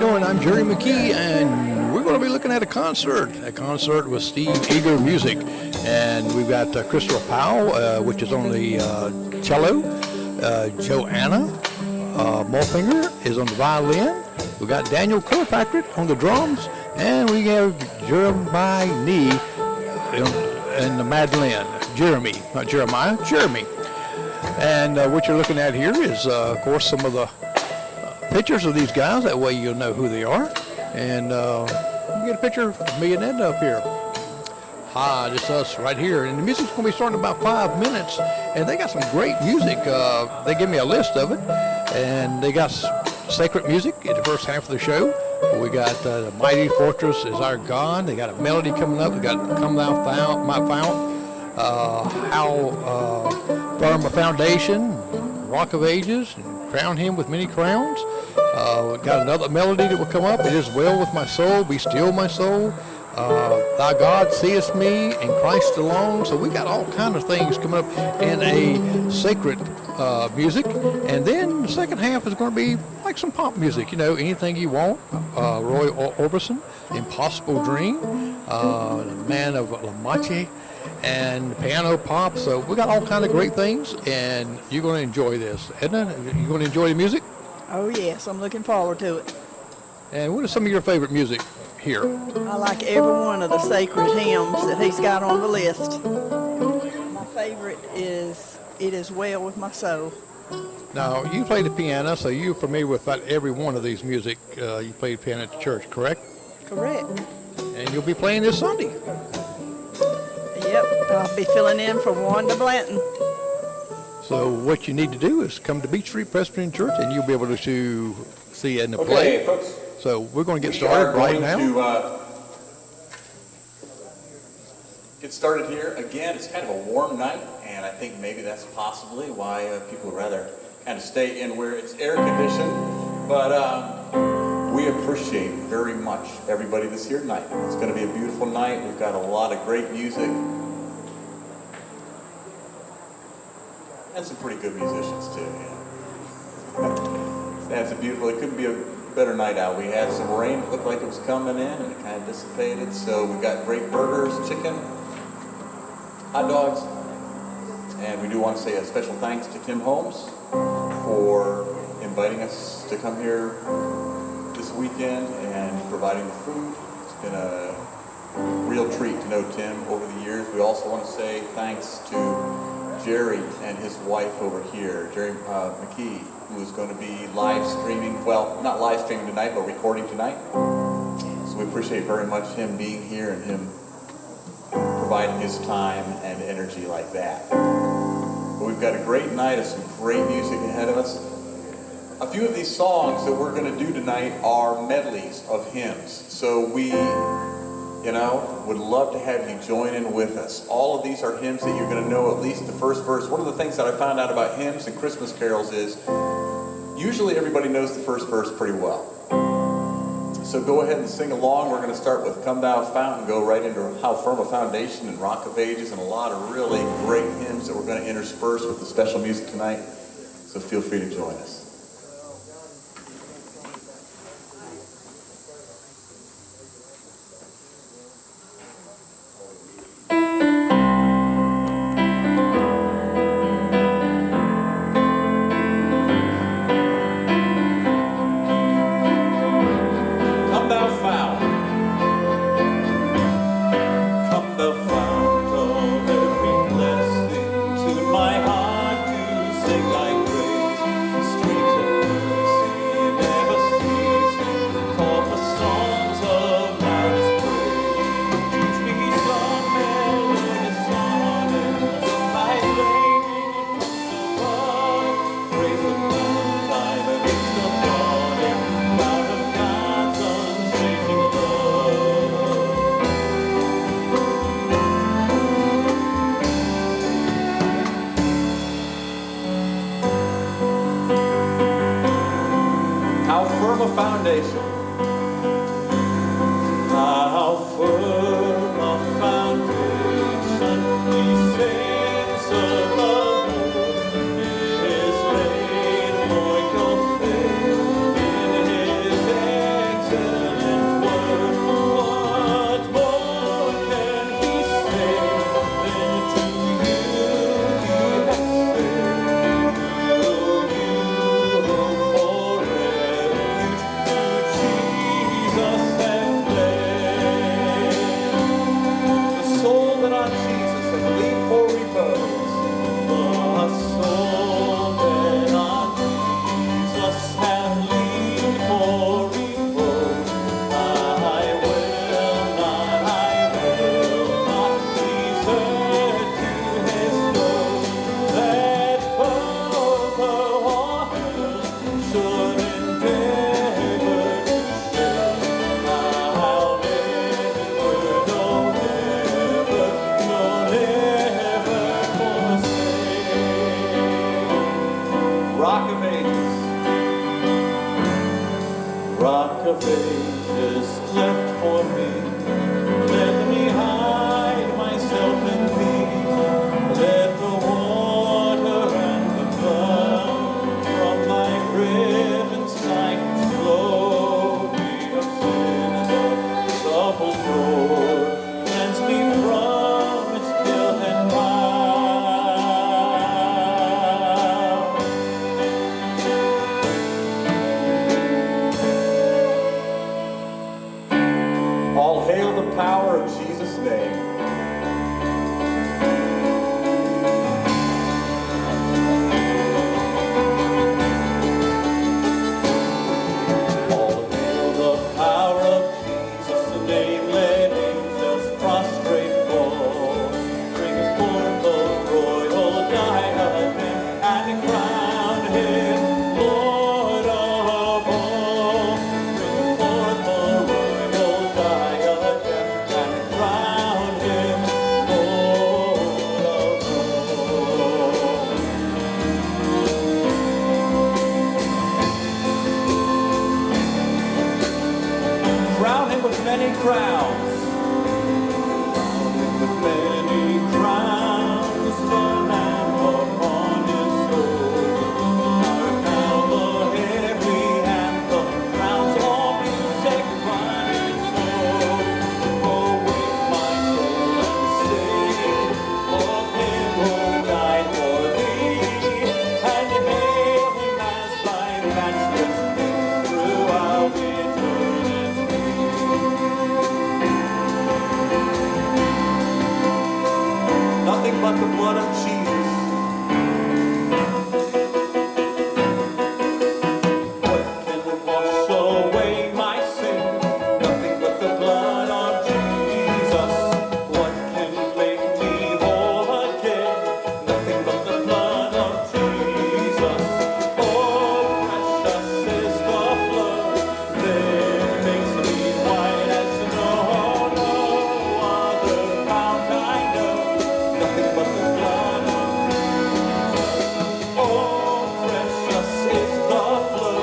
doing? I'm Jerry McKee, and we're going to be looking at a concert with Steve Eager Music. And we've got Crystal Powell, which is on the cello, Joanna Mulfinger is on the violin. We've got Daniel Kirkpatrick on the drums, and we have Jeremiah Nee and the mandolin. Jeremy, not Jeremiah, Jeremy. And what you're looking at here is, of course, some of the pictures of these guys. That way you'll know who they are. And you get a picture of me and Edna up here. Hi, this is us right here. And the music's going to be starting in about 5 minutes. And they got some great music. They give me a list of it. And they got sacred music in the first half of the show. We got The Mighty Fortress Is Our God. They got a melody coming up. We got Come Thou Fount, My Fount. How Firm a Foundation, Rock of Ages, and Crown Him with Many Crowns. We got another melody that will come up. It is well with my soul, be still my soul. Thy God seest me in Christ alone. So we got all kinds of things coming up in a sacred music. And then the second half is going to be like some pop music, you know, Anything You Want, Roy Orbison, Impossible Dream, The Man of La Mancha, and piano pop. So we got all kinds of great things, and you're going to enjoy this. Edna, you going to enjoy the music? Oh yes, I'm looking forward to it. And what is some of your favorite music here? I like every one of the sacred hymns that he's got on the list. My favorite is It Is Well With My Soul. Now, you play the piano, so you're familiar with about every one of these music. You played piano at the church, correct? Correct. And you'll be playing this Sunday. Yep, I'll be filling in for Wanda Blanton. So what you need to do is come to Beach Street Presbyterian Church, and you'll be able to see Edna play. Okay, folks. So we're going to get started right now. To get started here. Again, it's kind of a warm night, and I think maybe that's possibly why people would rather kind of stay in where it's air conditioned. But we appreciate very much everybody that's here tonight. It's going to be a beautiful night. We've got a lot of great music. And some pretty good musicians too, yeah. That's a beautiful, it couldn't be a better night out. We had some rain, it looked like it was coming in, and it kind of dissipated. So we got great burgers, chicken, hot dogs. And we do want to say a special thanks to Tim Holmes for inviting us to come here this weekend and providing the food. It's been a real treat to know Tim over the years. We also want to say thanks to Jerry and his wife over here, Jerry McKee, who is going to be live streaming, well, not live streaming tonight, but recording tonight. So we appreciate very much him being here and him providing his time and energy like that. But we've got a great night of some great music ahead of us. A few of these songs that we're going to do tonight are medleys of hymns. So we, would love to have you join in with us. All of these are hymns that you're going to know at least the first verse. One of the things that I found out about hymns and Christmas carols is usually everybody knows the first verse pretty well. So go ahead and sing along. We're going to start with Come Thou Fount and go right into How Firm a Foundation and Rock of Ages and a lot of really great hymns that we're going to intersperse with the special music tonight. So feel free to join us. Stream spacious left for me. Let me hide myself in thee. Let the water and the blood from thy riven sight flow me of sin and of troubled road. Cleanse me from its guilt and power. All hail the power of Jesus' name. All hail the power of Jesus, the name. Let angels prostrate fall. Bring forth the royal diadem and crown him Lord of all. Bring forth the royal diadem and crown him Lord of all. Crown him with many crowns. Crown him with many crowns. The lamb upon his shoulder. Now the hairy anthem crowns all music running slow. Awake my soul and sing of him who died for thee, and hail him as thy matchless king throughout eternity. Nothing but the blood of Jesus. What can wash away my sin? Nothing but the blood of Jesus. What can make me whole again? Nothing but the blood of Jesus. Oh, precious is the blood that makes me white as snow. No other fount I know. Nothing but the blood of Jesus. Oh, precious is the flow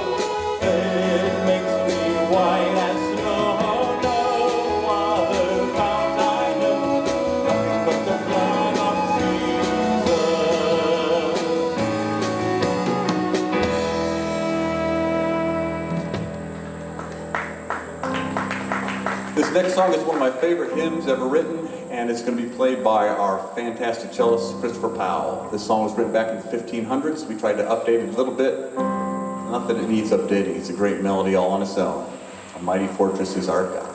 that makes me white as snow. No other fount I know. Nothing but the blood of Jesus. This next song is one of my favorite hymns ever written, and it's going to be played by our fantastic cellist, Christopher Powell. This song was written back in the 1500s. We tried to update it a little bit. Not that it needs updating. It's a great melody all on its own. A mighty fortress is our God.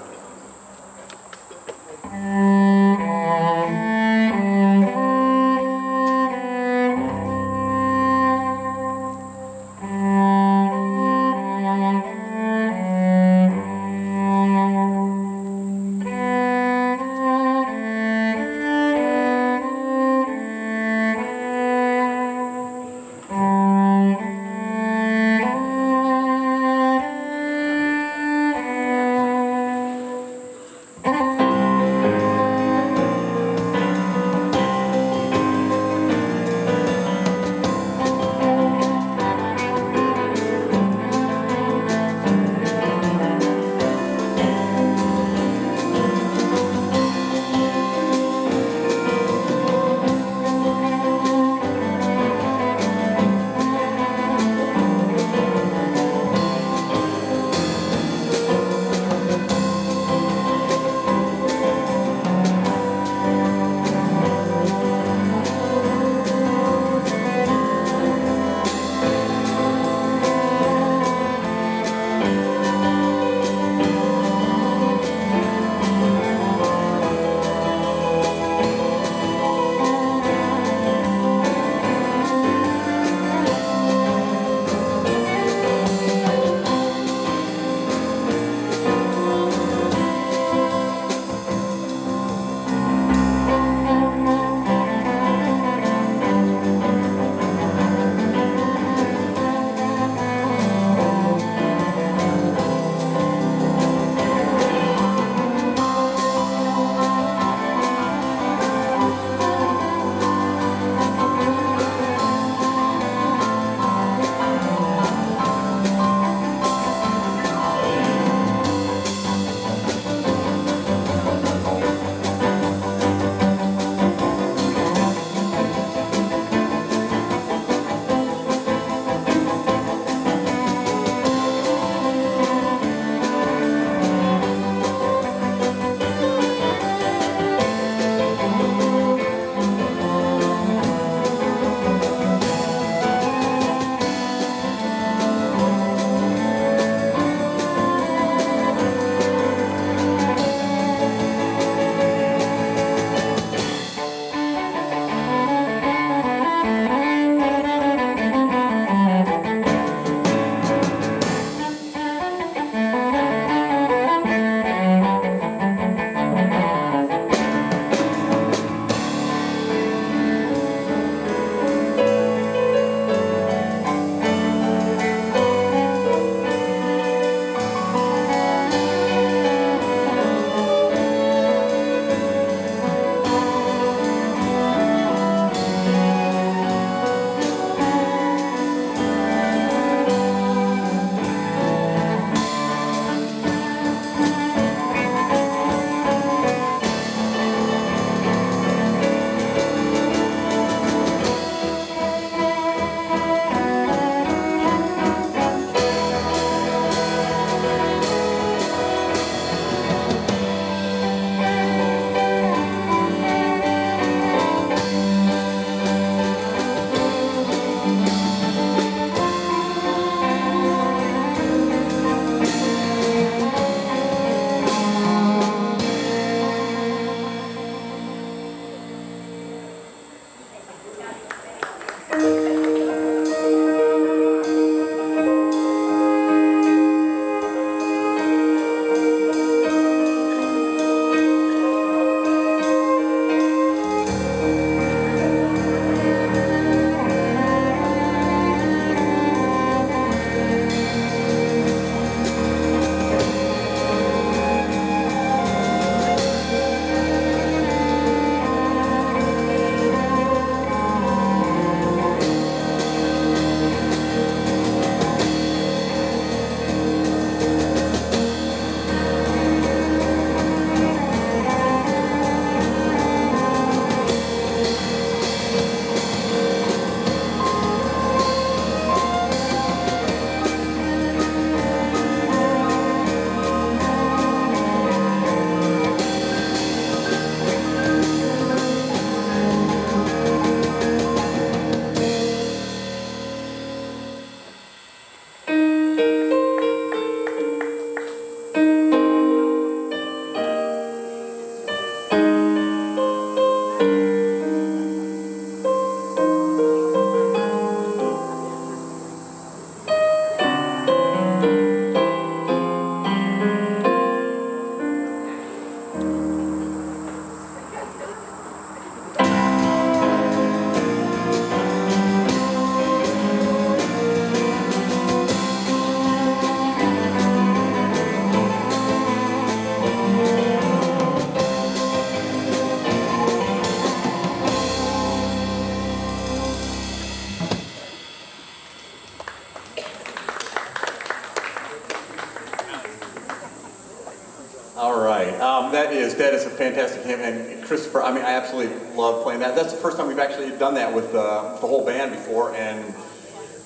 All right, that is a fantastic hymn, and Christopher, I mean, I absolutely love playing that. That's the first time we've actually done that with the whole band before, and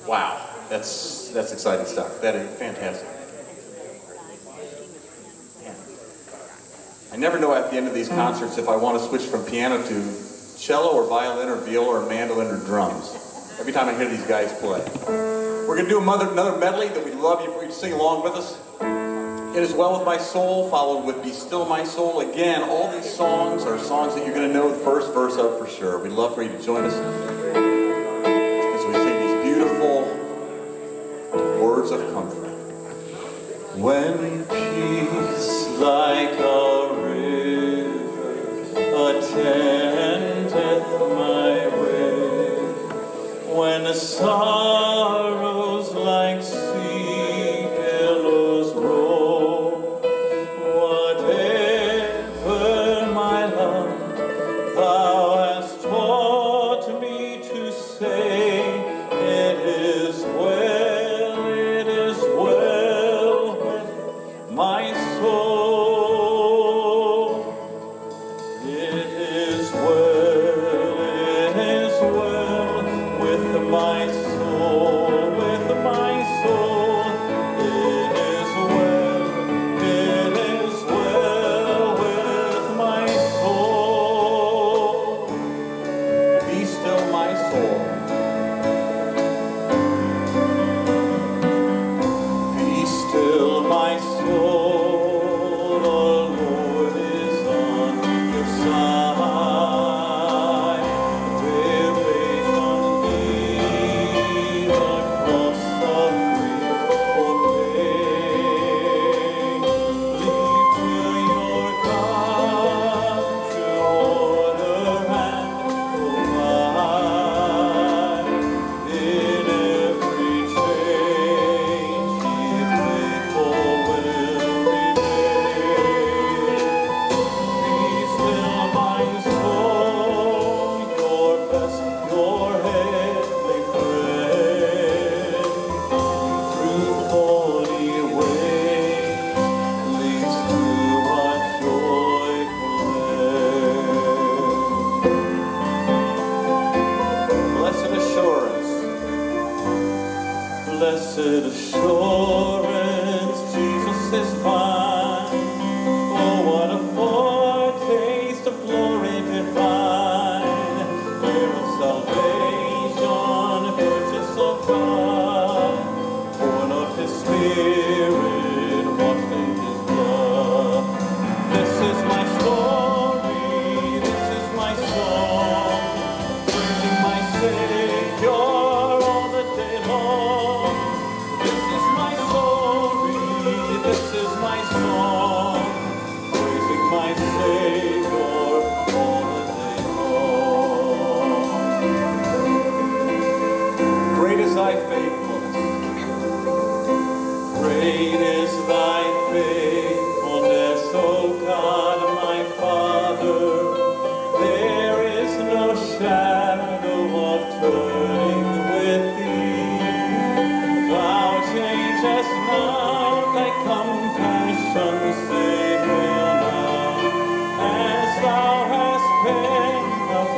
wow, that's exciting stuff. That is fantastic. Man. I never know at the end of these concerts if I want to switch from piano to cello or violin or viola or mandolin or drums. Every time I hear these guys play. We're going to do another medley that we'd love you for you to sing along with us. It Is Well With My Soul, followed with Be Still My Soul. Again, all these songs are songs that you're going to know the first verse of for sure. We'd love for you to join us as we sing these beautiful words of comfort. When peace like a river attendeth my way, when the sorrows like sea billows roll, whatever my love thou hast taught me to say, it is well with my soul. It is well with my soul, with my soul. It is well with my soul. Be still my soul. Be still my soul. The Lord is on your side. Bear patient need the cross of grief or pain. Leave to your God to order and provide. In every change, He faithful will remain. Be still my soul, your best, your heavenly friend. Through thorny ways leads to a joyful end. Blessed assurance, Jesus is mine. Oh, what a foretaste of glory divine, where of salvation, purchase of God, born of His Spirit, washed in His blood. This is my story, this is my song, praising my Savior all the day long. This is my story, this is my song, praising my Savior all the day long. Great is thy faithfulness, great is thy faithfulness, O God, my Father. There is no shadow of turning with thee. Thou changest not, thy compassion fail not, as thou hast been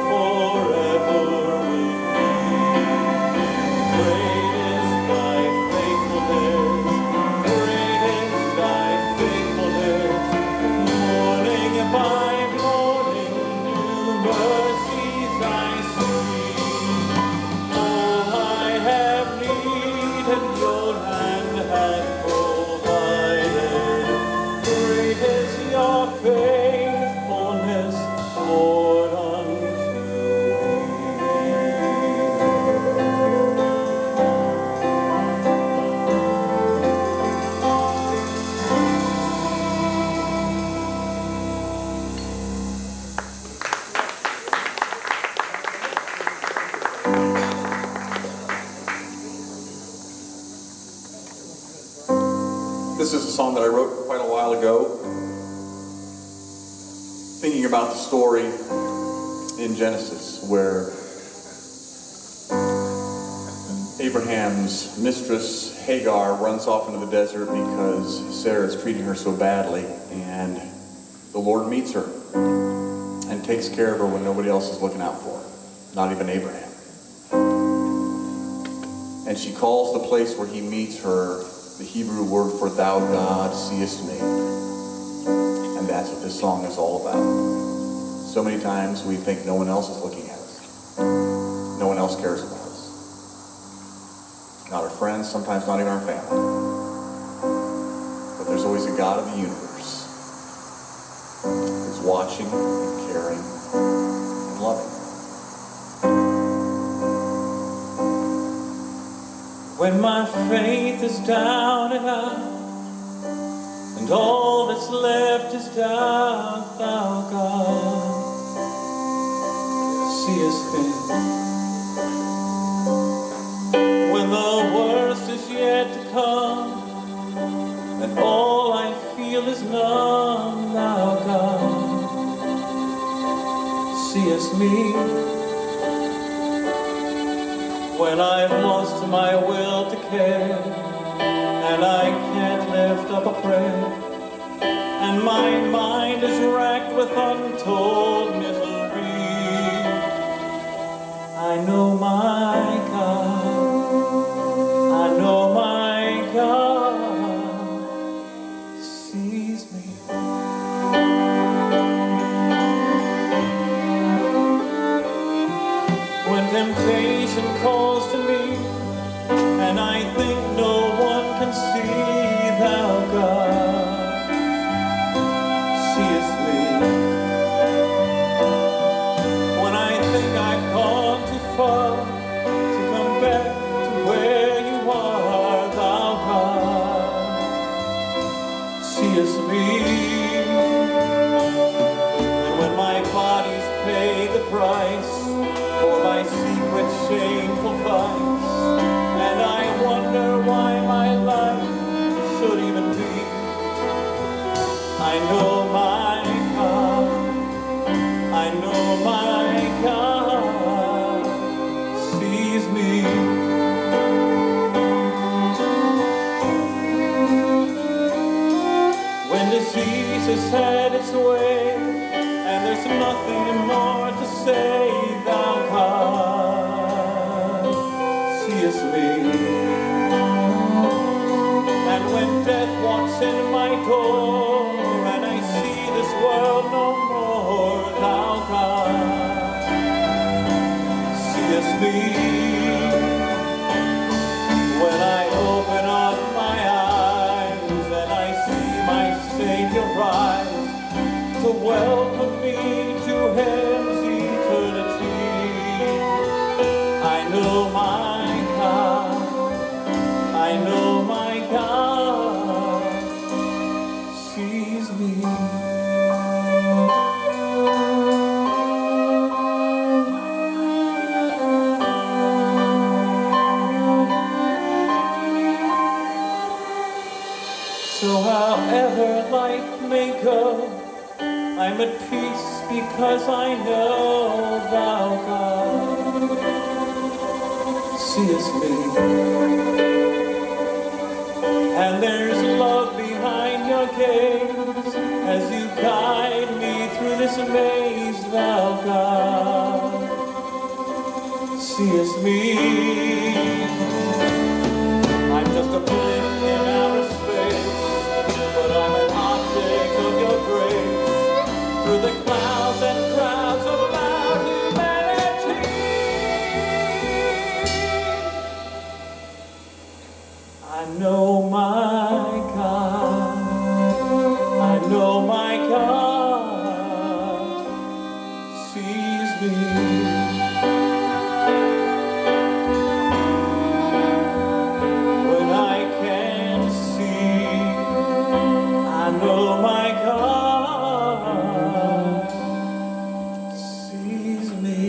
forever with me. Great is thy faithfulness, great is thy faithfulness. Morning by morning, new mercies I see. All I have needed, your hand hath provided. Great is your faithfulness, Lord, unto This is a song that I wrote quite a while ago, thinking about the story in Genesis where Abraham's mistress, Hagar, runs off into the desert because Sarah is treating her so badly, and the Lord meets her and takes care of her when nobody else is looking out for her, not even Abraham. And she calls the place where he meets her the Hebrew word for "Thou God seest me." And that's what this song is all about. So many times we think no one else is looking at us. No one else cares about us. Not our friends, sometimes not even our family. But there's always a God of the universe who's watching and caring and loving. When my faith is down and out, and all that's left is doubt, thou God seest me. When the worst is yet to come, and all I feel is numb, thou God seest me. When I've lost my will to care, and I can't lift up a prayer, and my mind is racked with untold misery, I know my God, I know my God sees me. When temptation calls to me, and I think no one can see, thou God seest me. When I think I've gone too far to come back to where you are, thou God seest me. And when my body's paid the price for my secret shameful vice, and I wonder why my life should even be, I know my God, I know my God sees me. When disease has had its way, and there's nothing more to say, thou God seest me. And when death walks in my door, and I see this world no more, thou God seest me. When I open up my eyes, and I see my Savior rise to welcome me to heaven's eternity, I know my God, I know my God sees me. So however life may go, I'm at peace because I know thou God seest me. And there's love behind your gaze as you guide me through this maze, thou God seest me. I'm just a blink in outer space, but I'm an object of your grace. Through the clouds and crowds of loud humanity, I know my God, I know my God sees me. When I can't see, I know my God sees me.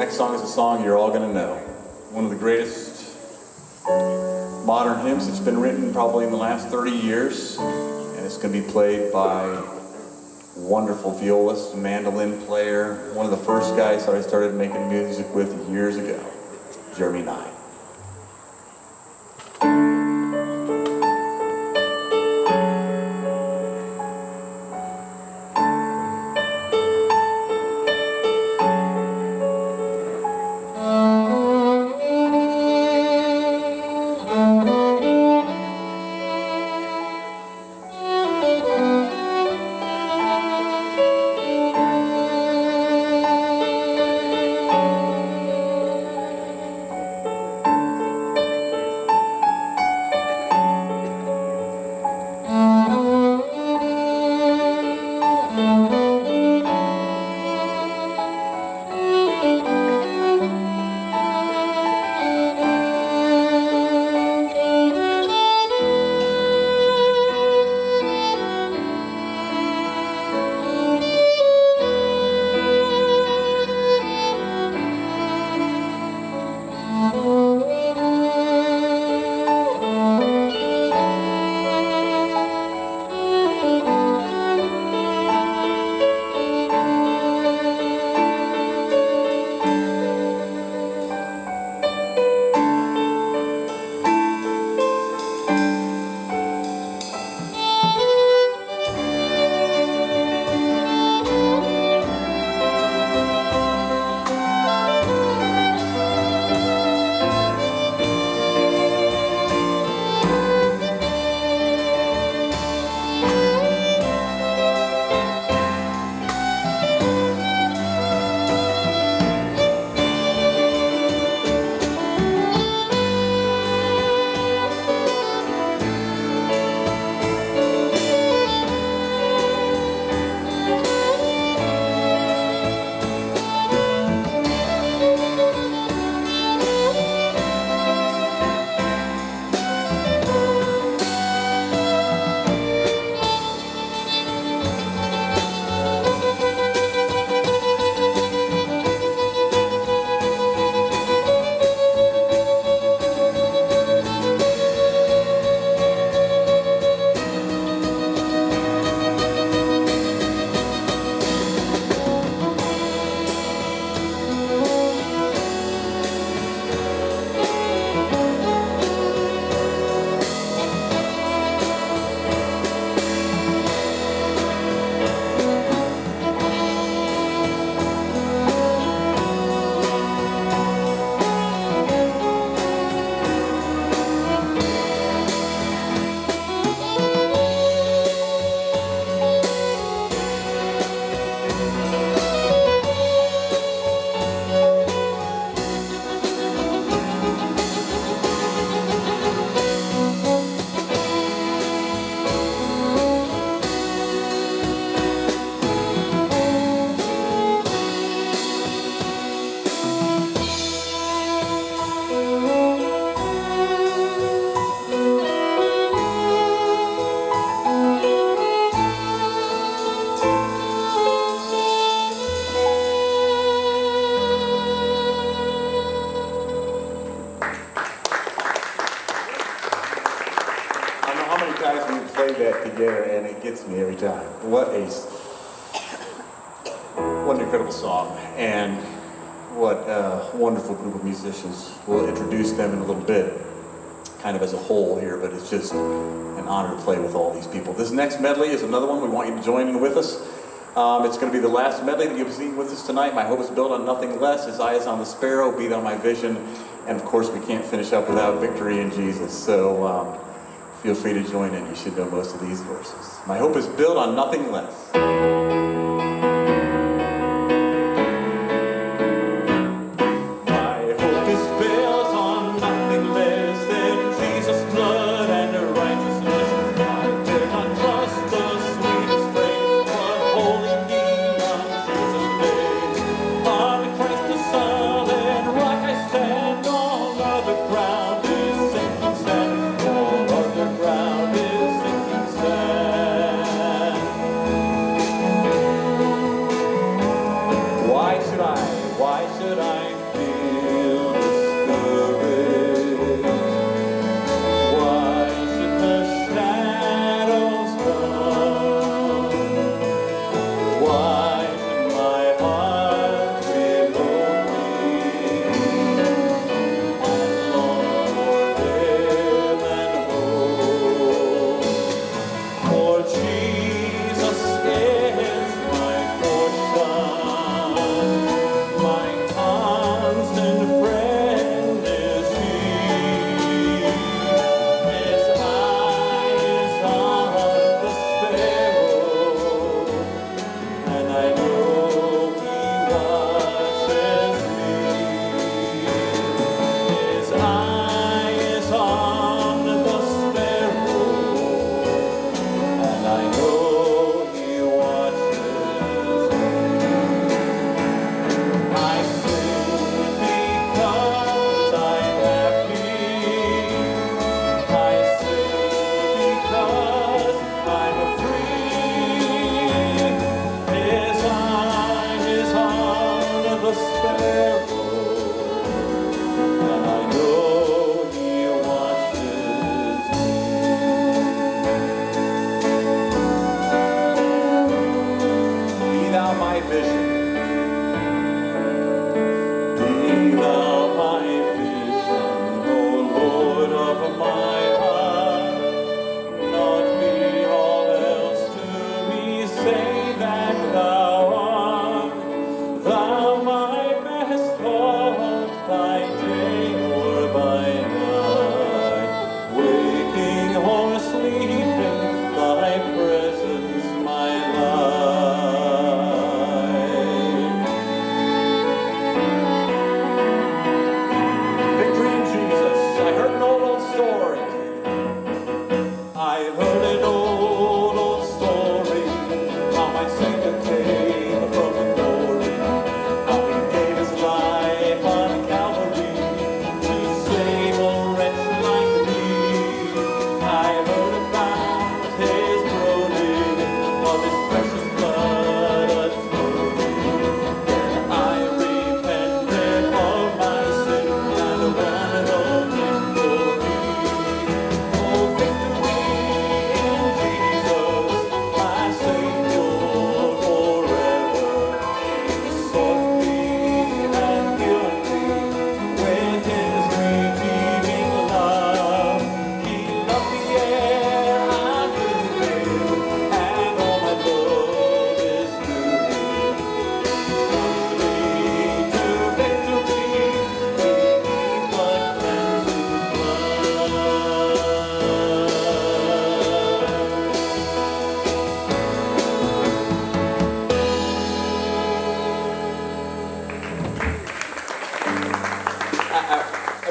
next song is a song you're all going to know. One of the greatest modern hymns that's been written probably in the last 30 years. And it's going to be played by a wonderful violist, mandolin player, one of the first guys that I started making music with years ago, Jeremy Nye. And it gets me every time. What an incredible song, and what a wonderful group of musicians. We'll introduce them in a little bit, kind of as a whole here, but it's just an honor to play with all these people. This next medley is another one we want you to join in with us. It's going to be the last medley that you'll see with us tonight. My hope is built on nothing less. His eye is on the sparrow, beat on my vision, and of course we can't finish up without victory in Jesus. So feel free to join in. You should know most of these verses. My hope is built on nothing less.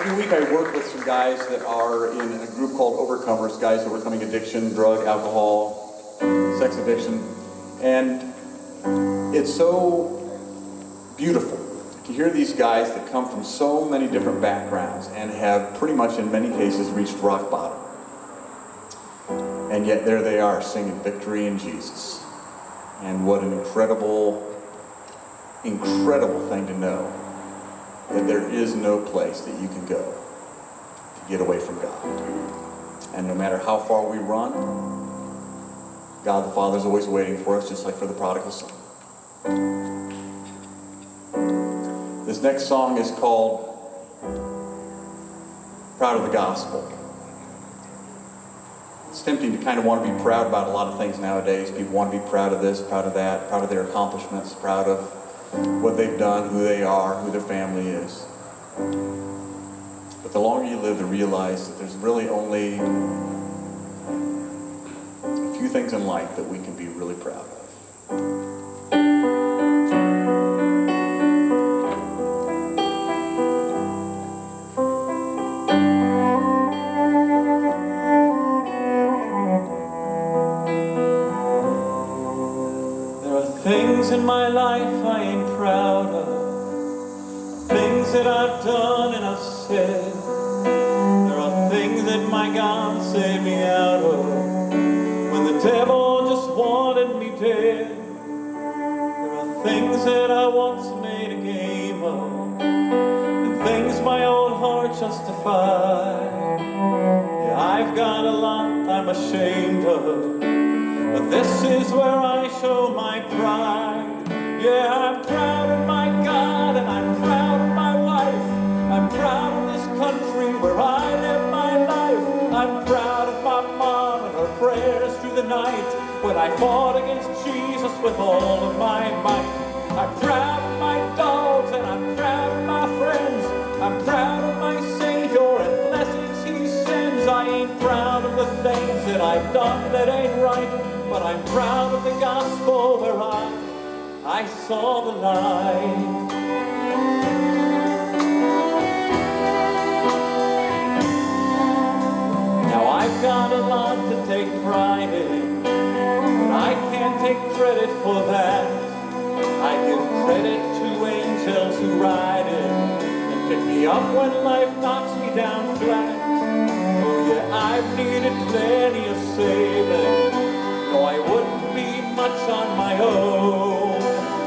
Every week I work with some guys that are in a group called Overcomers, guys overcoming addiction, drug, alcohol, sex addiction. And it's so beautiful to hear these guys that come from so many different backgrounds and have pretty much in many cases reached rock bottom. And yet there they are singing victory in Jesus. And what an incredible, incredible thing to know. That there is no place that you can go to get away from God. And no matter how far we run, God the Father's always waiting for us, just like for the prodigal son. This next song is called Proud of the Gospel. It's tempting to kind of want to be proud about a lot of things nowadays. People want to be proud of this, proud of that, proud of their accomplishments, proud of what they've done, who they are, who their family is. But the longer you live to realize that there's really only a few things in life that we can be really proud of. Things in my life I ain't proud of, things that I've done and I've said. There are things that my God saved me out of, when the devil just wanted me dead. There are things that I once made a game of, and things my old heart justified. Yeah, I've got a lot I'm ashamed of, but this is where I show my pride. Yeah, I'm proud of my God and I'm proud of my wife. I'm proud of this country where I live my life. I'm proud of my mom and her prayers through the night when I fought against Jesus with all of my might. I'm proud of my dogs and I'm proud of my friends. I'm proud of my Savior and blessings He sends. I ain't proud of the things that I've done that ain't right, but I'm proud of the gospel where I saw the light. Now I've got a lot to take pride in, but I can't take credit for that. I give credit to angels who ride in and pick me up when life knocks me down flat. Oh yeah, I've needed plenty of saving. No, I wouldn't be much on my own.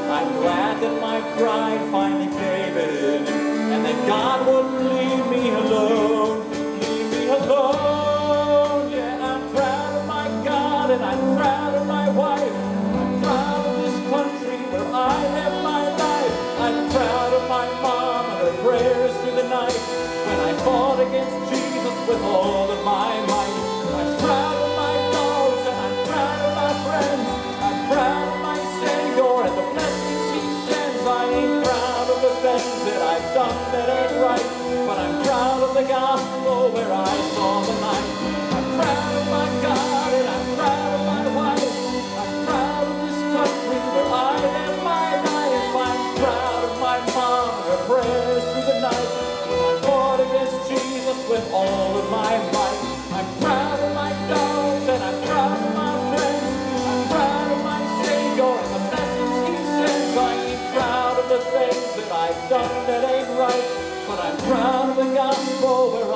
I'm glad that my pride finally gave in, and that God wouldn't leave me alone. Leave me alone. Yeah, I'm proud of my God, and I'm proud of my wife. I'm proud of this country where I live my life. I'm proud of my mom and her prayers through the night when I fought against Jesus with all of my might. I'm proud of my dogs, and I'm proud of my friends. I'm proud of my Savior and the blessings He sends. I ain't proud of the things that I've done that ain't right, but I'm proud of the gospel where I saw the light. I'm proud of my God and I'm proud of my wife. I'm proud of this country where I live my life. I'm proud of my mom and her prayers through the night when I fought against Jesus with all of my might. I'm proud of my dogs and I'm proud of my friends. I'm proud of my Savior and the blessings He sends. I ain't proud of the things that I've done that ain't right, but I'm proud of the gospel where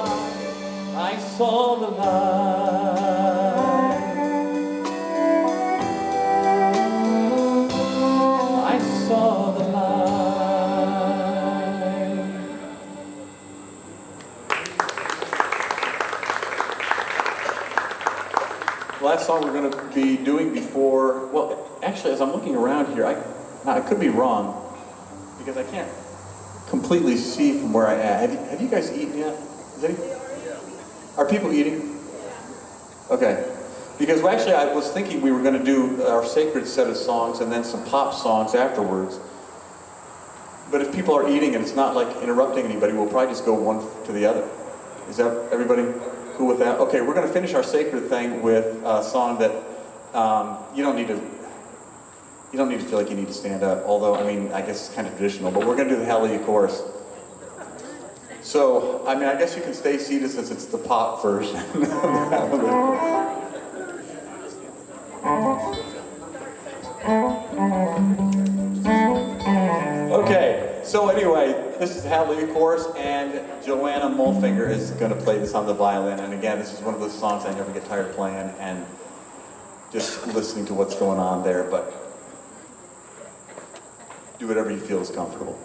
I saw the light. I saw the light. The last song we're going to be doing before, well, actually, as I'm looking around here, now I could be wrong, because I can't completely see from where I am. Have you guys eaten yet? Are people eating? Okay. Because actually, I was thinking we were going to do our sacred set of songs and then some pop songs afterwards. But if people are eating and it's not like interrupting anybody, we'll probably just go one to the other. Is that everybody cool with that? Okay, we're going to finish our sacred thing with a song that you don't need to feel like you need to stand up. Although, I mean, I guess it's kind of traditional, but we're going to do the Hallelujah chorus. So, I mean, I guess you can stay seated since it's the pop version. Okay, so anyway, this is Hallelujah Chorus, and Joanna Mulfinger is going to play this on the violin. And again, this is one of those songs I never get tired of playing and just listening to what's going on there, but do whatever you feel is comfortable.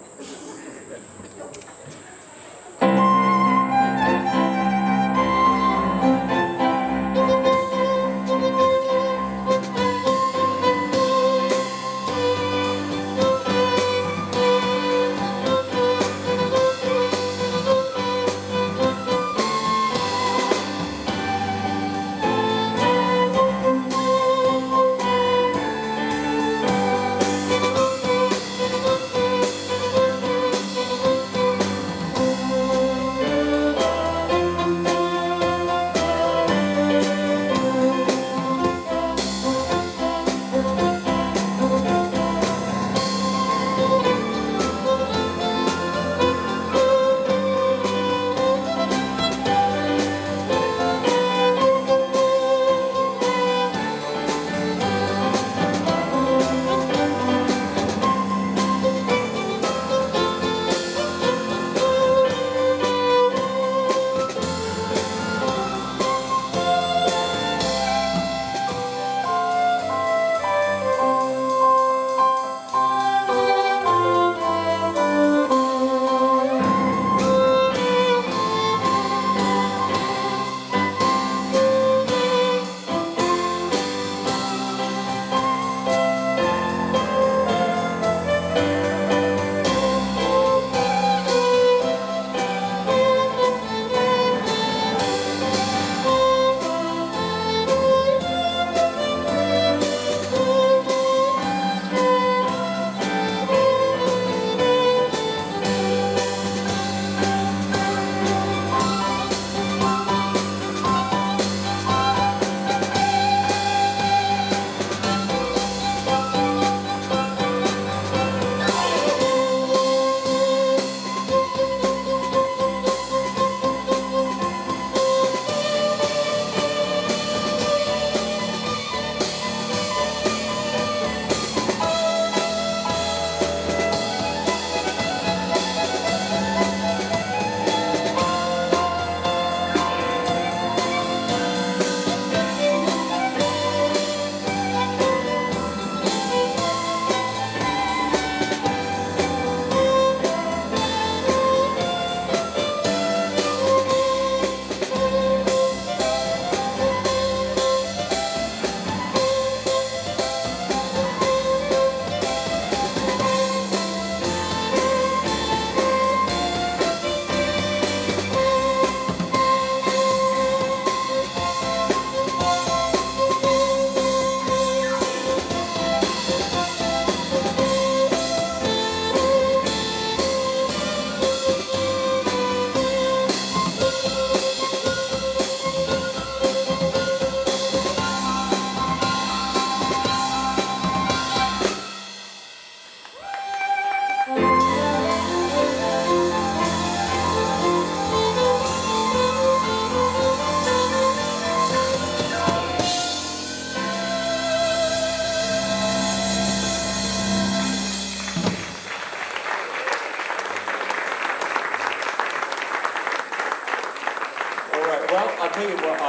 I'll tell you what,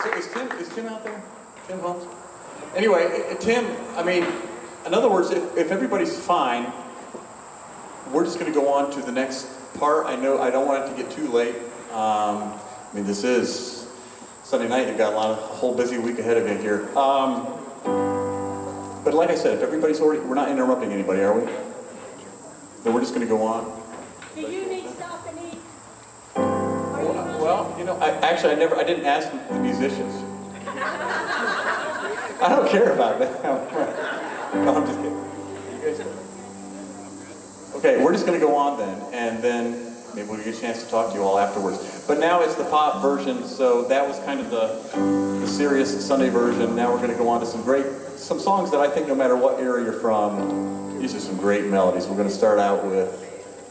so is Tim out there? Tim Holmes? Anyway, Tim, I mean, in other words, if everybody's fine, we're just going to go on to the next part. I know I don't want it to get too late. I mean, this is Sunday night. You've got a whole busy week ahead of you here. But like I said, if everybody's already, we're not interrupting anybody, are we? Then we're just going to go on. Do you need stop and eat? Well, you know, I didn't ask the musicians. I don't care about that. No, I'm just kidding. You guys good? Okay, we're just going to go on then, and then maybe we'll get a chance to talk to you all afterwards. But now it's the pop version, so that was kind of the serious Sunday version. Now we're going to go on to some songs that I think no matter what era you're from, these are some great melodies. We're going to start out with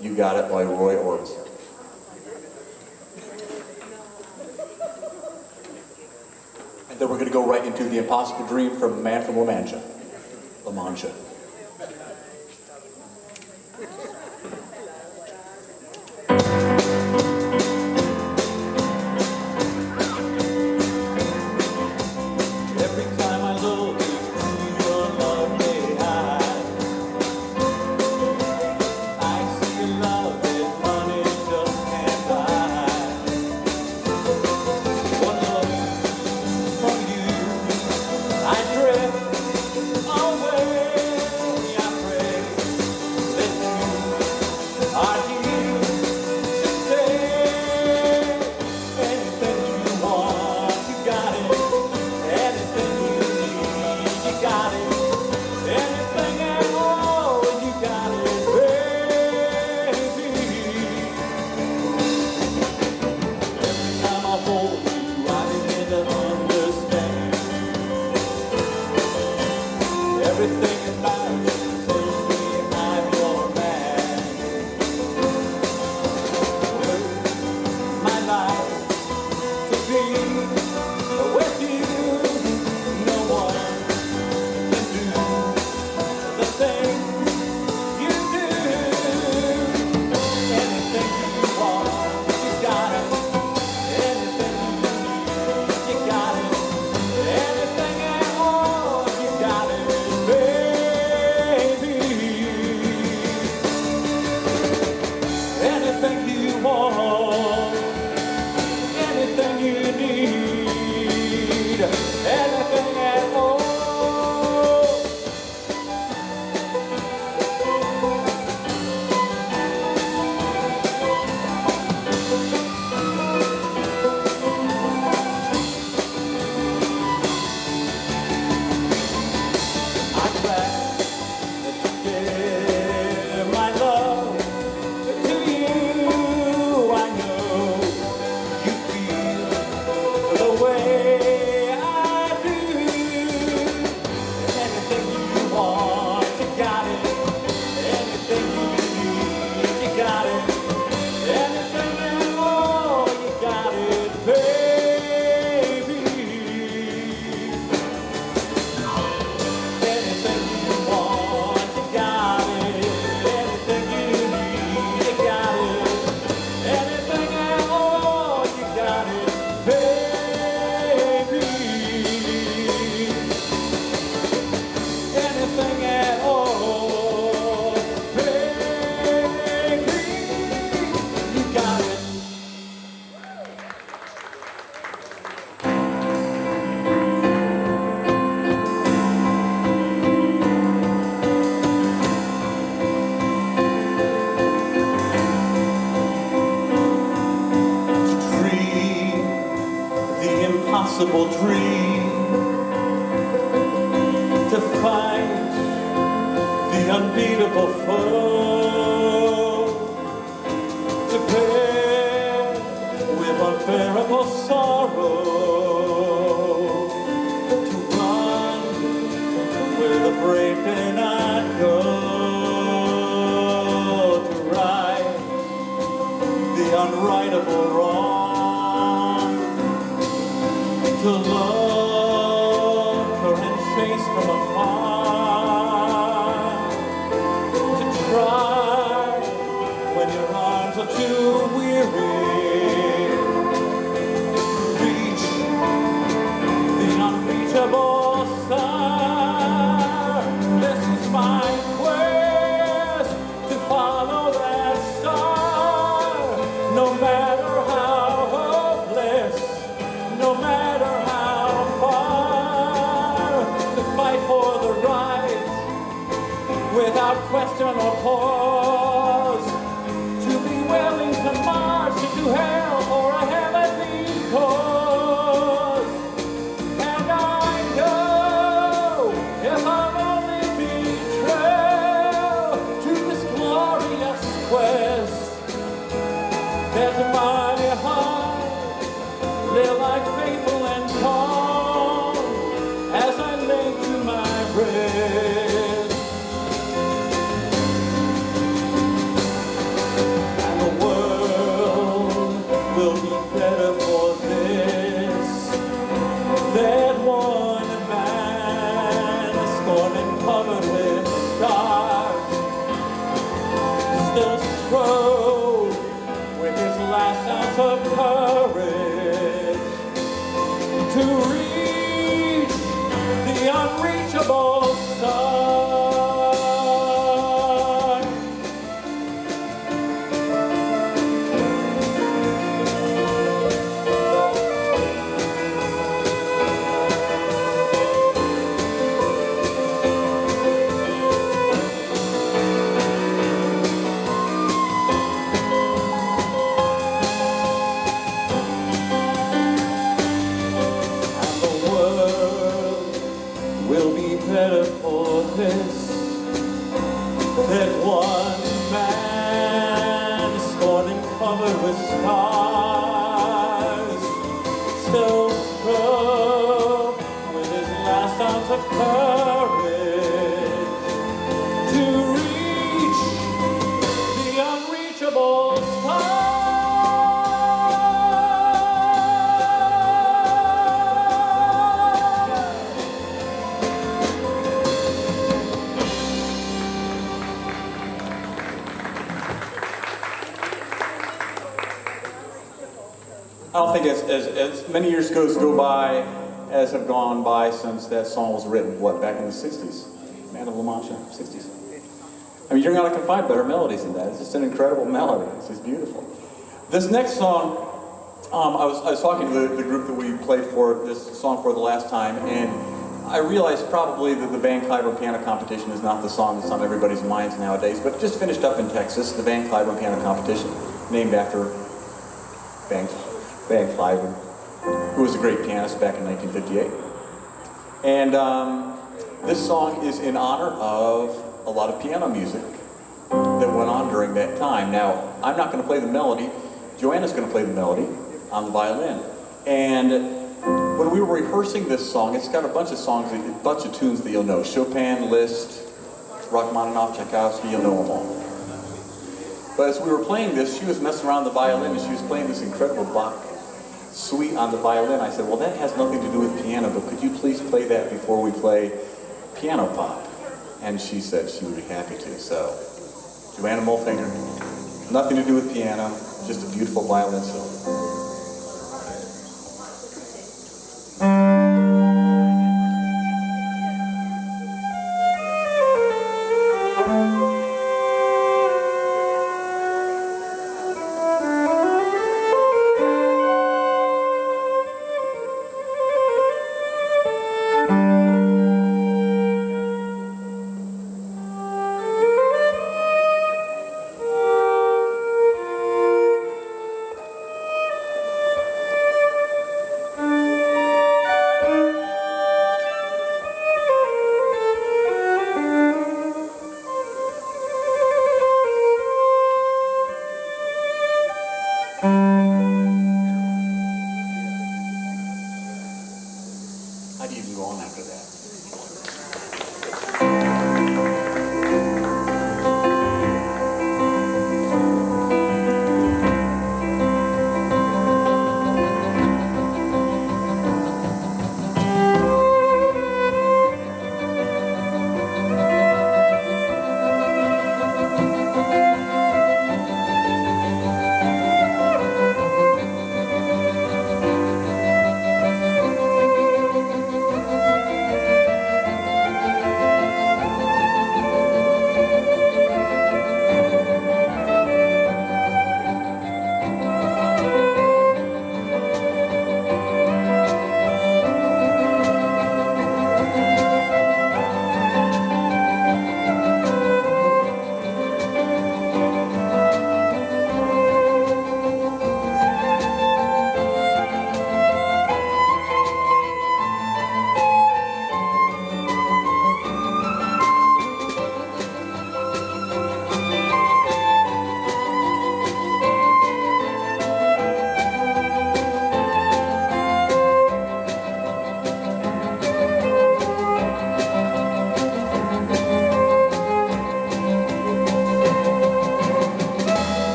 You Got It by Roy Orbison. then we're going to go right into The Impossible Dream from Man from La Mancha. La Mancha. Every time I look into your lovely eyes, I see a love that money just can't buy. One look from you, I drift away. I pray that you are here to stay. Anything you want, you got it. Anything you need, you got it. Anything at all, you got it, baby. Every time I hold you, I begin to understand. Everything about you tells me I'm your man. My life to be with you. No one can do the things you do. Anything you want, you got it. Anything you need, you got it. Anything at all, you got it, baby. Anything you want, anything you need, anything at all. I'm glad that you give my love to you. I know you feel the way I do. Anything you want, you got it. Anything you need, you got it. Anything at all, you got it, baby. Anything you want, you got it. Anything you need, you got it. Anything at all, you got it, baby. Anything at all, baby. You got it. Dream the impossible dream, to fight the unbeatable foe, to bear with unbearable sorrow, to run where the brave cannot go, to right the unrightable wrong, to love her and chase from afar, to try when your arms are too weary, to reach the unreachable star. This is my quest, to follow that star, no matter how hopeless, no matter how far, to fight for the right without question or pause, to be willing to march into hell for a heavenly cause. And I know if I'll only be true to this glorious quest, that my heart live like faithful and calm as I lay to my rest. And the world will be better for this. That the stars, still true with his last ounce of courage to reach the unreachable stars. I don't think as many years go by as have gone by since that song was written, what, back in the 60s? Man of La Mancha, 60s. I mean, you're not going to find better melodies than that. It's just an incredible melody. It's just beautiful. This next song, I was talking to the group that we played for this song for the last time, and I realized probably that the Van Cliburn Piano Competition is not the song that's on everybody's minds nowadays, but just finished up in Texas, the Van Cliburn Piano Competition, named after Van Cliburn, who was a great pianist back in 1958. And this song is in honor of a lot of piano music that went on during that time. Now, I'm not going to play the melody. Joanna's going to play the melody on the violin. And when we were rehearsing this song, it's got a bunch of songs, a bunch of tunes that you'll know. Chopin, Liszt, Rachmaninoff, Tchaikovsky, you'll know them all. But as we were playing this, she was messing around the violin and she was playing this incredible Bach suite on the violin. I said, well, that has nothing to do with piano, but could you please play that before we play piano pop? And she said she would be happy to. So, Joanna Mulfinger, nothing to do with piano, just a beautiful violin solo.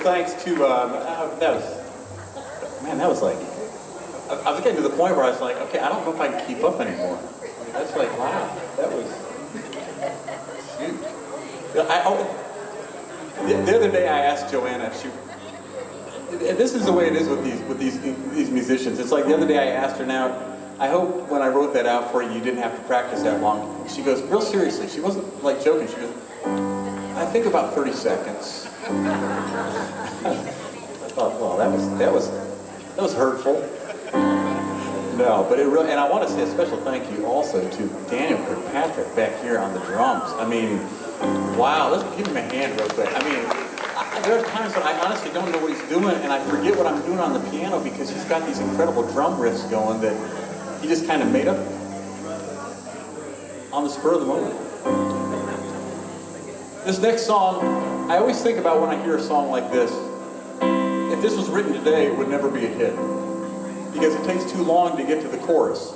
thanks to, that was like, I was getting to the point where I was like, okay, I don't know if I can keep up anymore. I mean, that's like, wow, that was huge. The other day I asked Joanna if she, this is the way it is with these musicians. It's like the other day I asked her, now, I hope when I wrote that out for you, you didn't have to practice that long. She goes, real seriously, she wasn't like joking, she goes, I think about 30 seconds. I thought, well, that was hurtful. No, but it really, and I want to say a special thank you also to Daniel Kirkpatrick back here on the drums. I mean, wow, let's give him a hand real quick. I mean, there are times when I honestly don't know what he's doing, and I forget what I'm doing on the piano because he's got these incredible drum riffs going that he just kind of made up on the spur of the moment. This next song, I always think about when I hear a song like this. If this was written today, it would never be a hit. Because it takes too long to get to the chorus.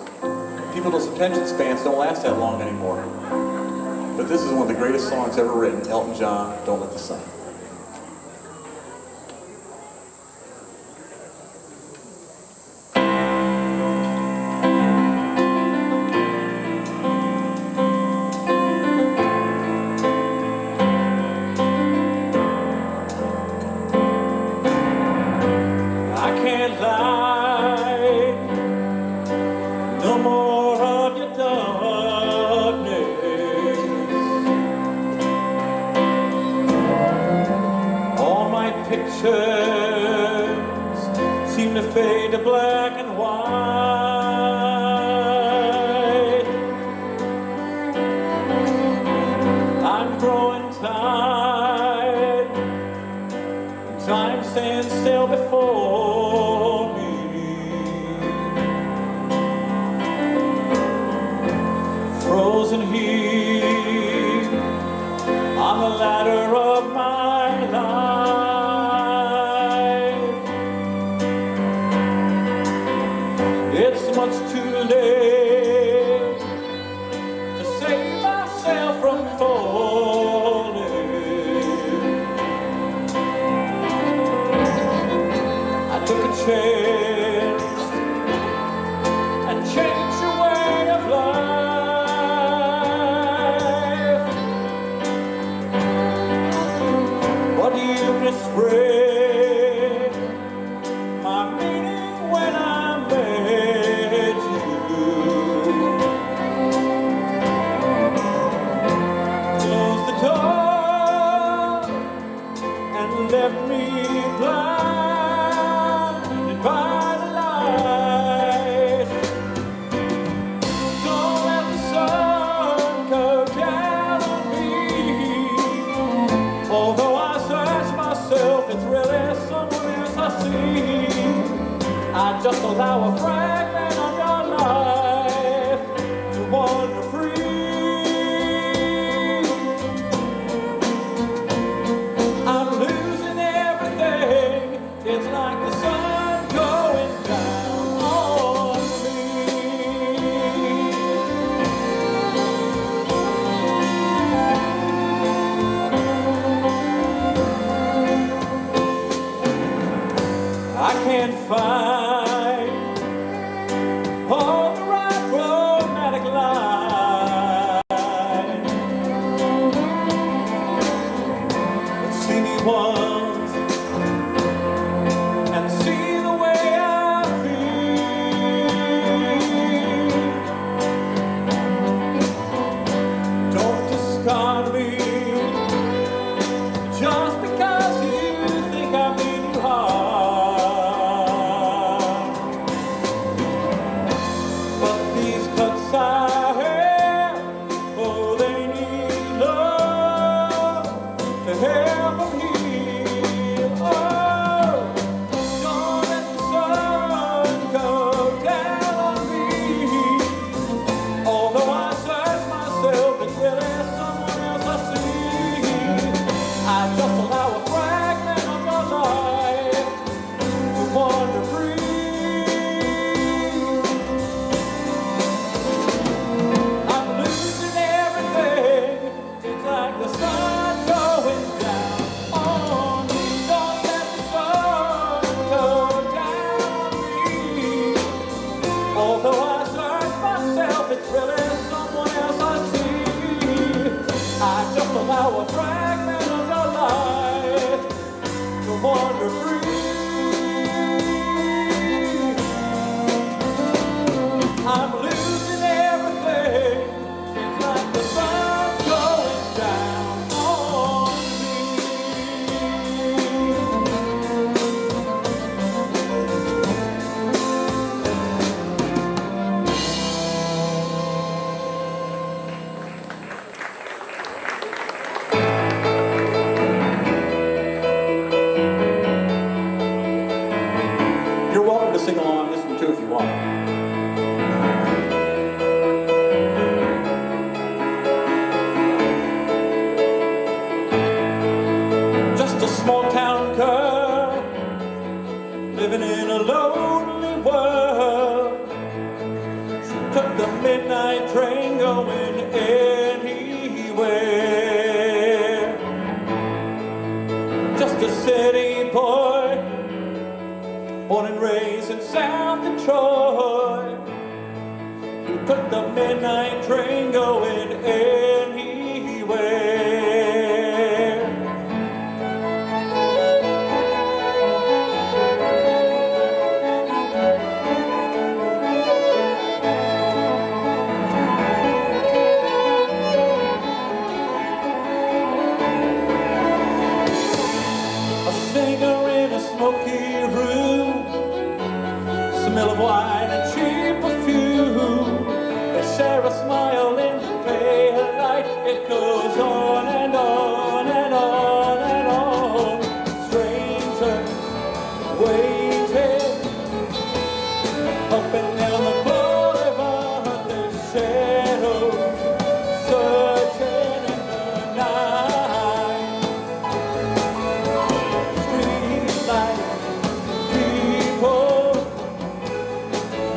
People's attention spans don't last that long anymore. But this is one of the greatest songs ever written, Elton John, Don't Let the Sun. Seem to fade to black and white. I'm growing tired. Time stands still before me. Frozen here on the ladder of my life. It's much too late to save myself from falling. I took a chance and changed your way of life, but you misread my meaning when I met you. Closed the door and left me blinded by the light. Don't let the sun go down on me. Although I search myself, it's really someone else I see. I just allow a fragment of your life to wander free. I'm losing everything. It's like the sun going down on me. I can't find sing along this one too if you want. Just a small town girl living in a lonely world. She took the midnight train going anywhere. Just a city boy, born and raised in South Detroit. He took the midnight train going anywhere. A singer in a smoky room, smell of wine and cheap perfume. They share a smile in the pale light. It goes on and on and on and on. Stranger waiting up and down the boulevard. Their shadows searching in the night. Street light, people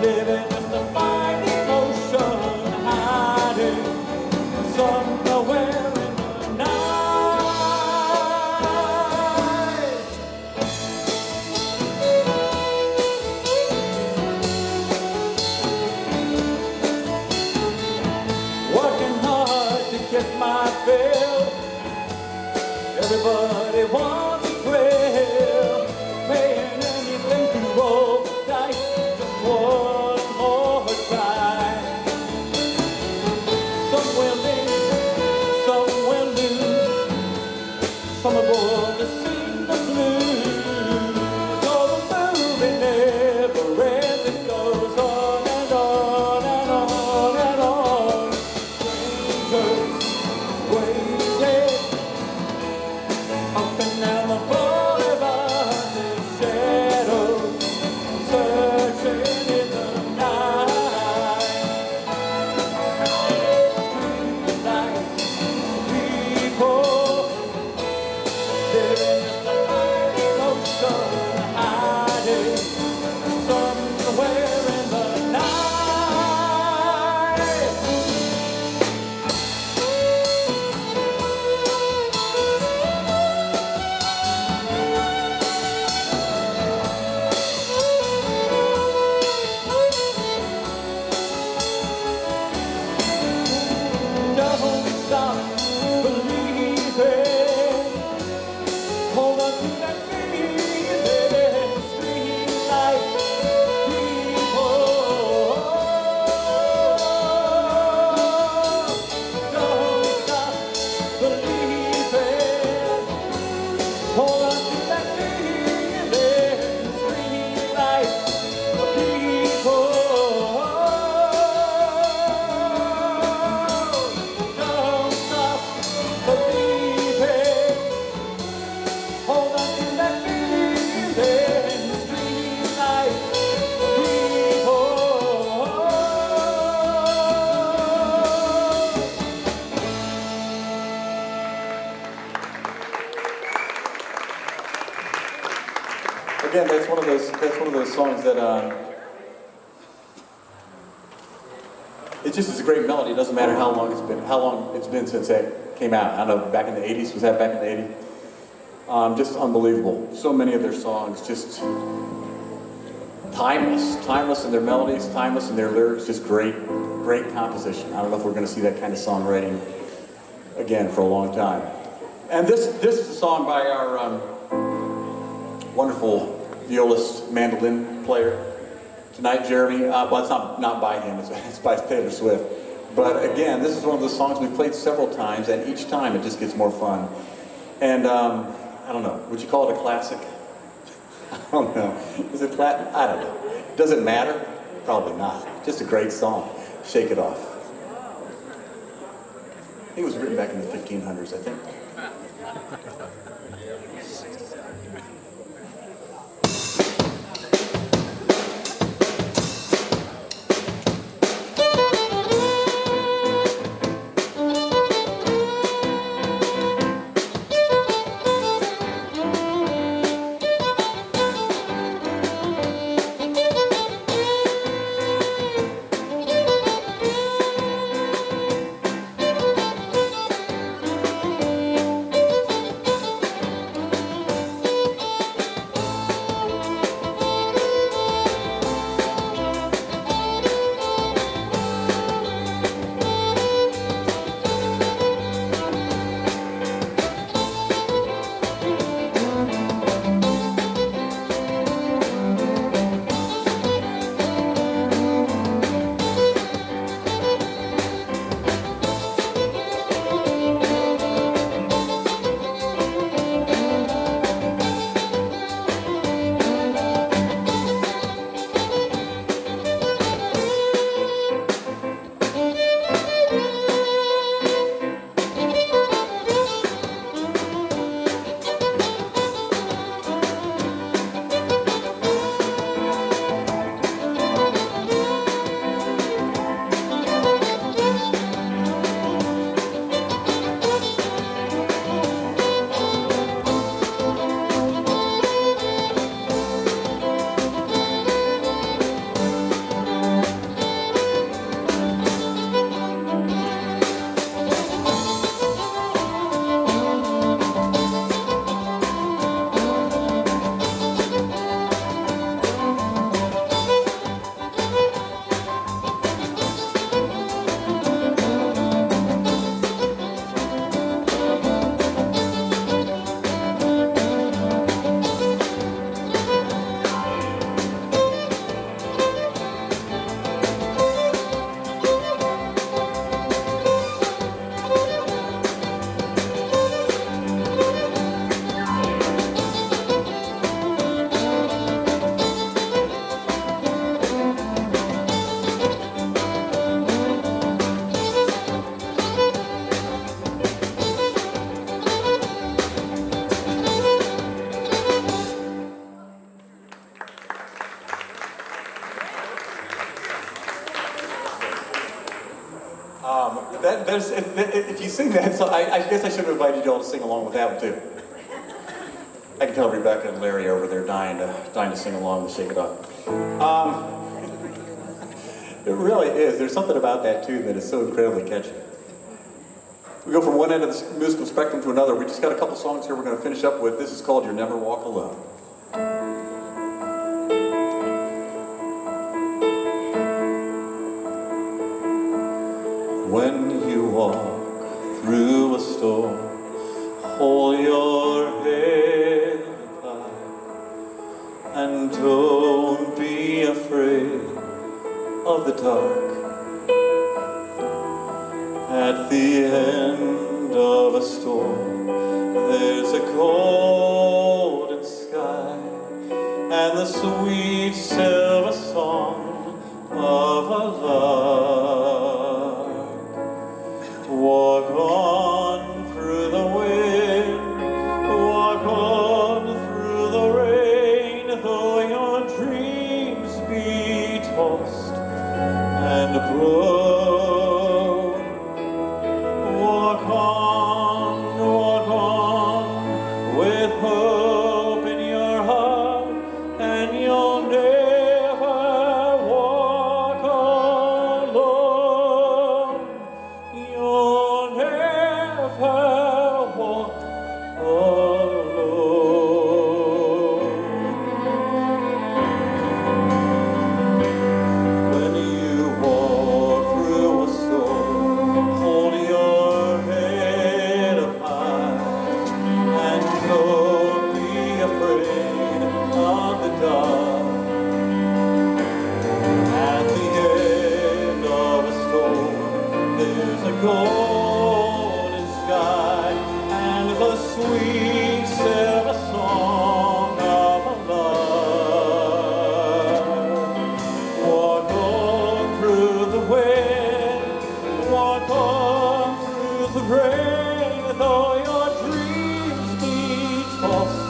living just a fine emotion, hiding somewhere in the night. Working hard to get my fill. Everybody wants a thrill, paying anything to roll the dice just one more time. Some will win, some will lose, some are born to sing the blues. Oh, the movie never ends, it goes on and on and on and on. Strangers waiting up and down the boulevard, the shadows searching in the night. Street lights, people living just a fine emotion, hiding somewhere in the night. Don't stop believing. Hold on to that feeling. Street light, people. Don't stop believing. Hold on to that feeling. Street light, people. Don't stop believing. Hold on to that feeling. Street light, people. Again, that's one of those songs that it just is a great melody. It doesn't matter how long it's been since it came out. I don't know, back in the 80s, was that back in the 80s? Just unbelievable. So many of their songs just timeless in their melodies, timeless in their lyrics, just great composition. I don't know if we're going to see that kind of songwriting again for a long time. And this is a song by our wonderful violist, mandolin player tonight, Jeremy. Well, it's not by him, it's by Taylor Swift. But again, this is one of those songs we've played several times, and each time it just gets more fun. And I don't know, would you call it a classic? I don't know. Is it Latin? I don't know. Does it matter? Probably not. Just a great song. Shake It Off. It was written back in the 1500s, I think. If you sing that song, I guess I should have invited you all to sing along with that one too. I can tell Rebecca and Larry over there dying to sing along and shake it up. It really is. There's something about that tune that is so incredibly catchy. We go from one end of the musical spectrum to another. We just got a couple songs here we're going to finish up with. This is called "You Never Walk Alone." When you walk through a storm, hold your head high and don't be afraid of the dark. At the end of a storm, there's a golden sky and the sweet silver song of a lark. Walk on through the wind, walk on through the rain, though your dreams be tossed and blown. Walk on with hope in your heart, and you'll never walk alone. You'll never walk alone. When you walk through a storm, hold your head up high and don't be afraid of the dark. At the end of a storm, there's a golden sky and the sweet silver song of a lark. Walk on through the wind, walk on through the rain, though your dreams be tossed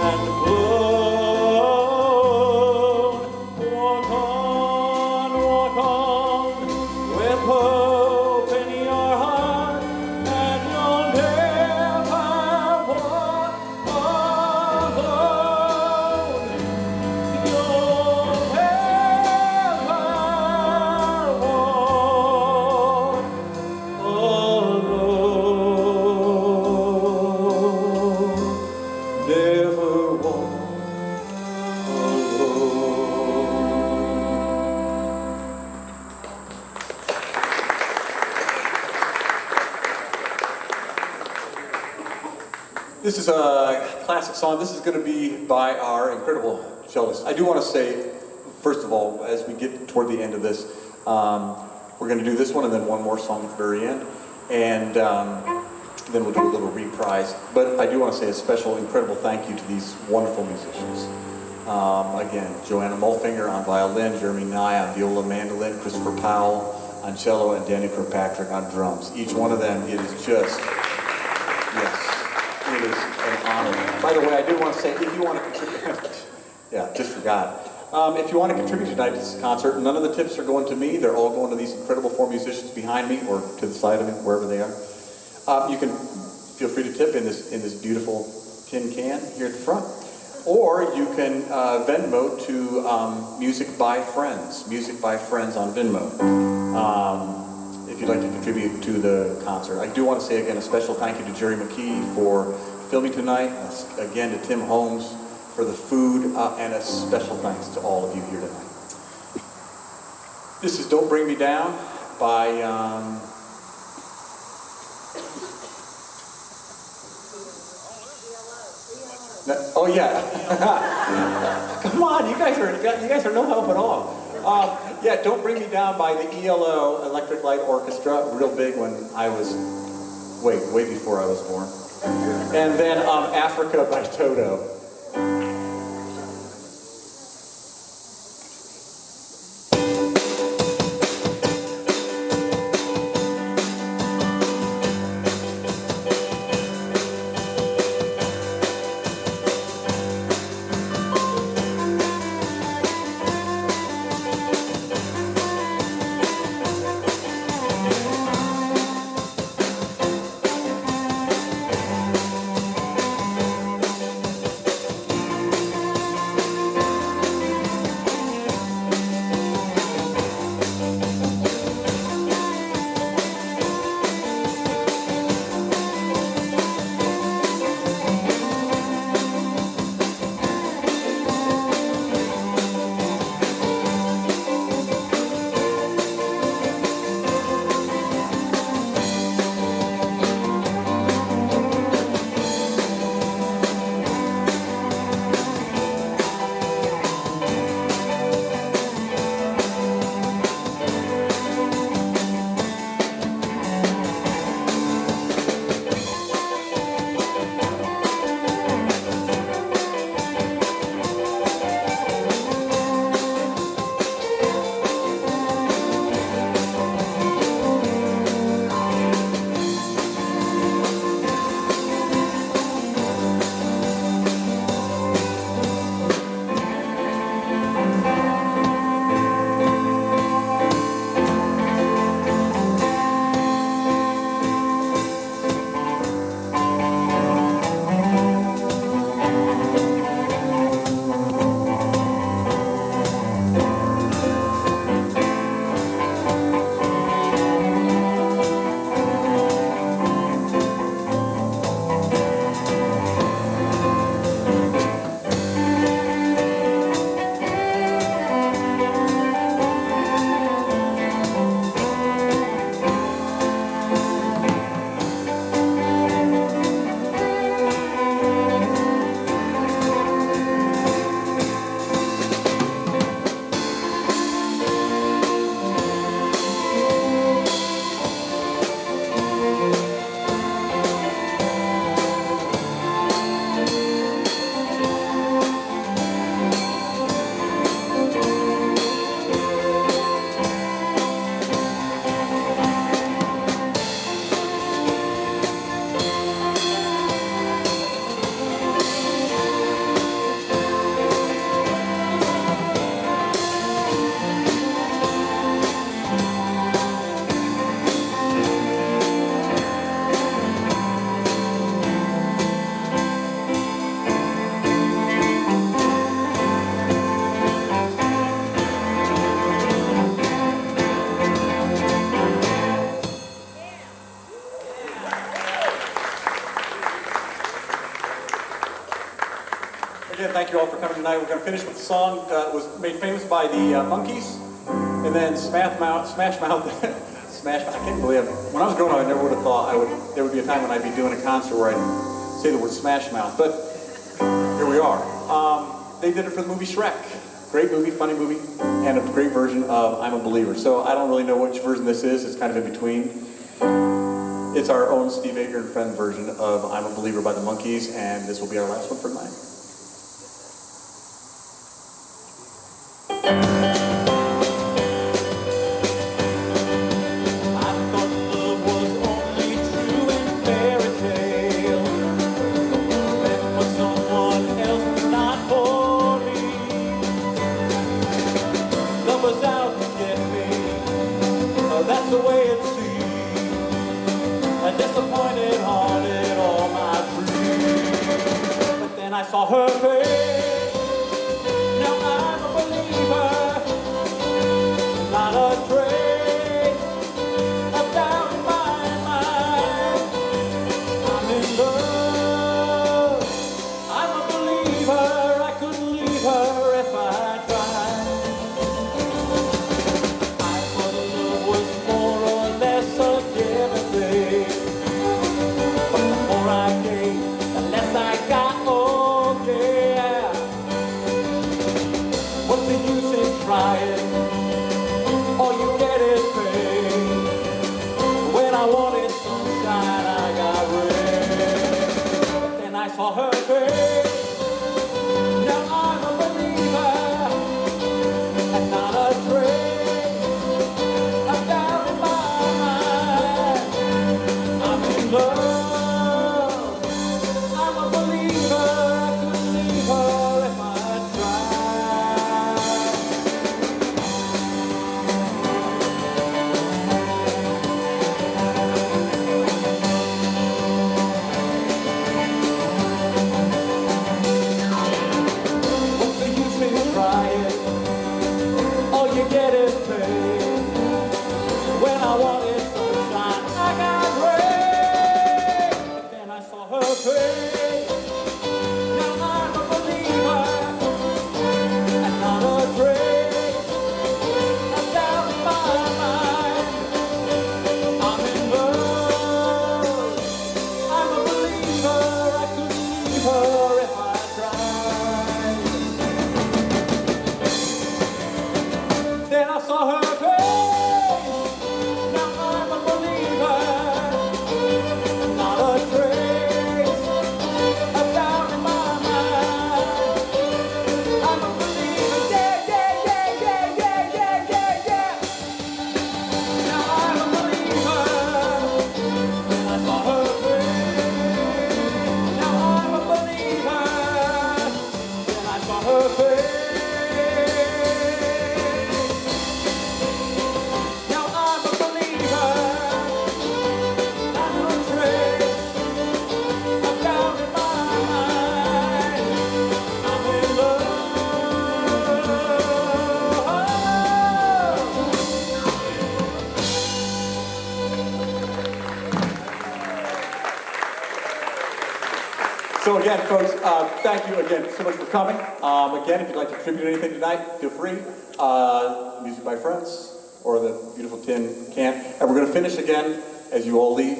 and blown. Walk on with hope in your heart, and you'll never walk alone. You'll never walk alone. Never walk alone. This is a classic song. This is going to be by our incredible cellist. I do want to say, first of all, as we get toward the end of this, we're going to do this one and then one more song at the very end, and then we'll do a little reprise. But I do want to say a special, incredible thank you to these wonderful musicians. Again, Joanna Mulfinger on violin, Jeremy Nye on viola, mandolin, Christopher Powell on cello, and Danny Kirkpatrick on drums. Each one of them, it is just, yes, it is an honor. By the way, I do want to say, if you want to contribute, yeah, just forgot. If you want to contribute tonight to this concert, none of the tips are going to me. They're all going to these incredible four musicians behind me, or to the side of me, wherever they are. You can feel free to tip in this beautiful tin can here at the front. Or you can Venmo to Music by Friends on Venmo, if you'd like to contribute to the concert. I do want to say again a special thank you to Jerry McKee for filming tonight, again to Tim Holmes for the food, and a special thanks to all of you here tonight. This is Don't Bring Me Down by... Oh yeah, come on! You guys are no help at all. Yeah, Don't Bring Me Down by the ELO Electric Light Orchestra, real big when I was way before I was born. And then Africa by Toto. thank you all for coming tonight. We're going to finish with a song that was made famous by the Monkees, and then Smash Mouth. Smash. I can't believe it. When I was growing up, I never would have thought there would be a time when I'd be doing a concert where I'd say the word Smash Mouth, but here we are. They did it for the movie Shrek. Great movie, funny movie, and a great version of I'm a Believer. So I don't really know which version this is. It's kind of in between. It's our own Steve Ager and Friend version of I'm a Believer by the Monkees, and this will be our last one for tonight. I saw her face. Now I'm a believer, not a trace of doubt in my mind. I'm in love. I'm a believer. I couldn't leave her if I tried. I thought love was more or less a give and take, but the more I gave, the less I got. What's the use in trying? All you get is pain. When I wanted sunshine, I got rain. But then I saw her face. Now I'm a believer, and not a trace of doubt in my mind. I'm in love. I'm a believer. I couldn't leave her if I tried. All you get is pain. When I wanted sunshine, I got rain. But then I saw her face. Now I'm a believer, and not a trace of doubt in my mind. I'm in love. I'm a believer. I couldn't leave her if I tried. Then I saw her face. Now I'm a believer, not a trace of doubt in my mind. I'm a believer, yeah, yeah, yeah, yeah, yeah, yeah, yeah, yeah. Now I'm a believer. Then I saw her face. Now I'm a believer. Then I saw her face. So again, folks, thank you again so much for coming. Again, if you'd like to contribute anything tonight, feel free. Music by friends or the beautiful tin can. And we're going to finish again as you all leave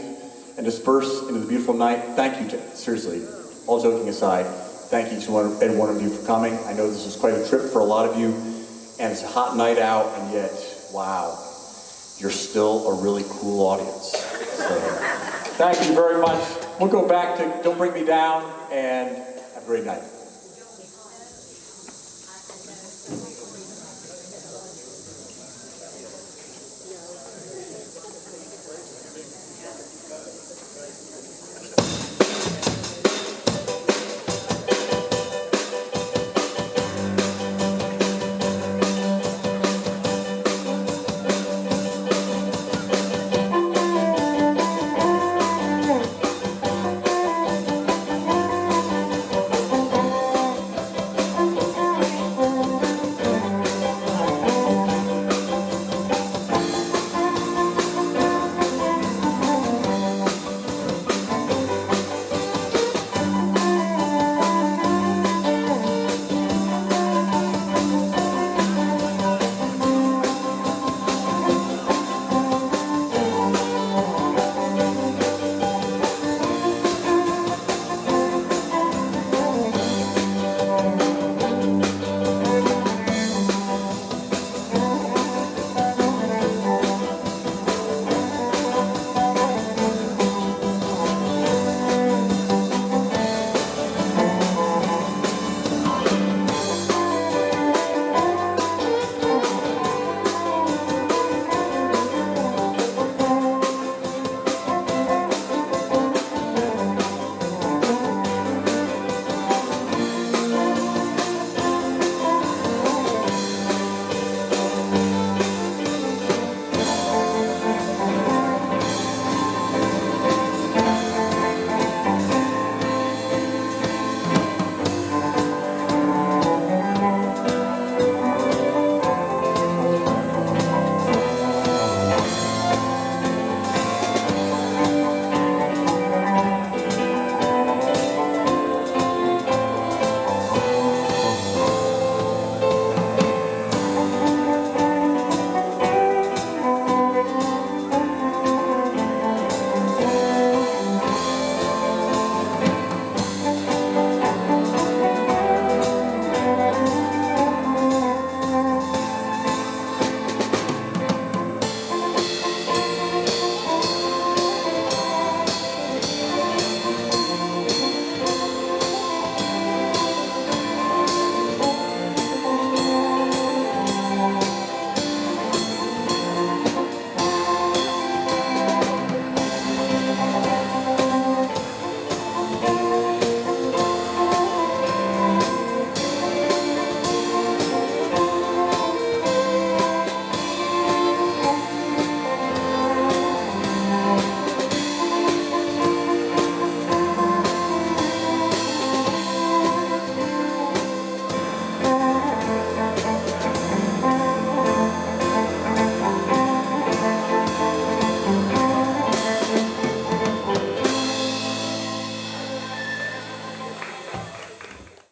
and disperse into the beautiful night. Thank you, seriously, all joking aside, thank each and one of you for coming. I know this was quite a trip for a lot of you, and it's a hot night out, and yet, wow, you're still a really cool audience. So, thank you very much. We'll go back to Don't Bring Me Down, and have a great night.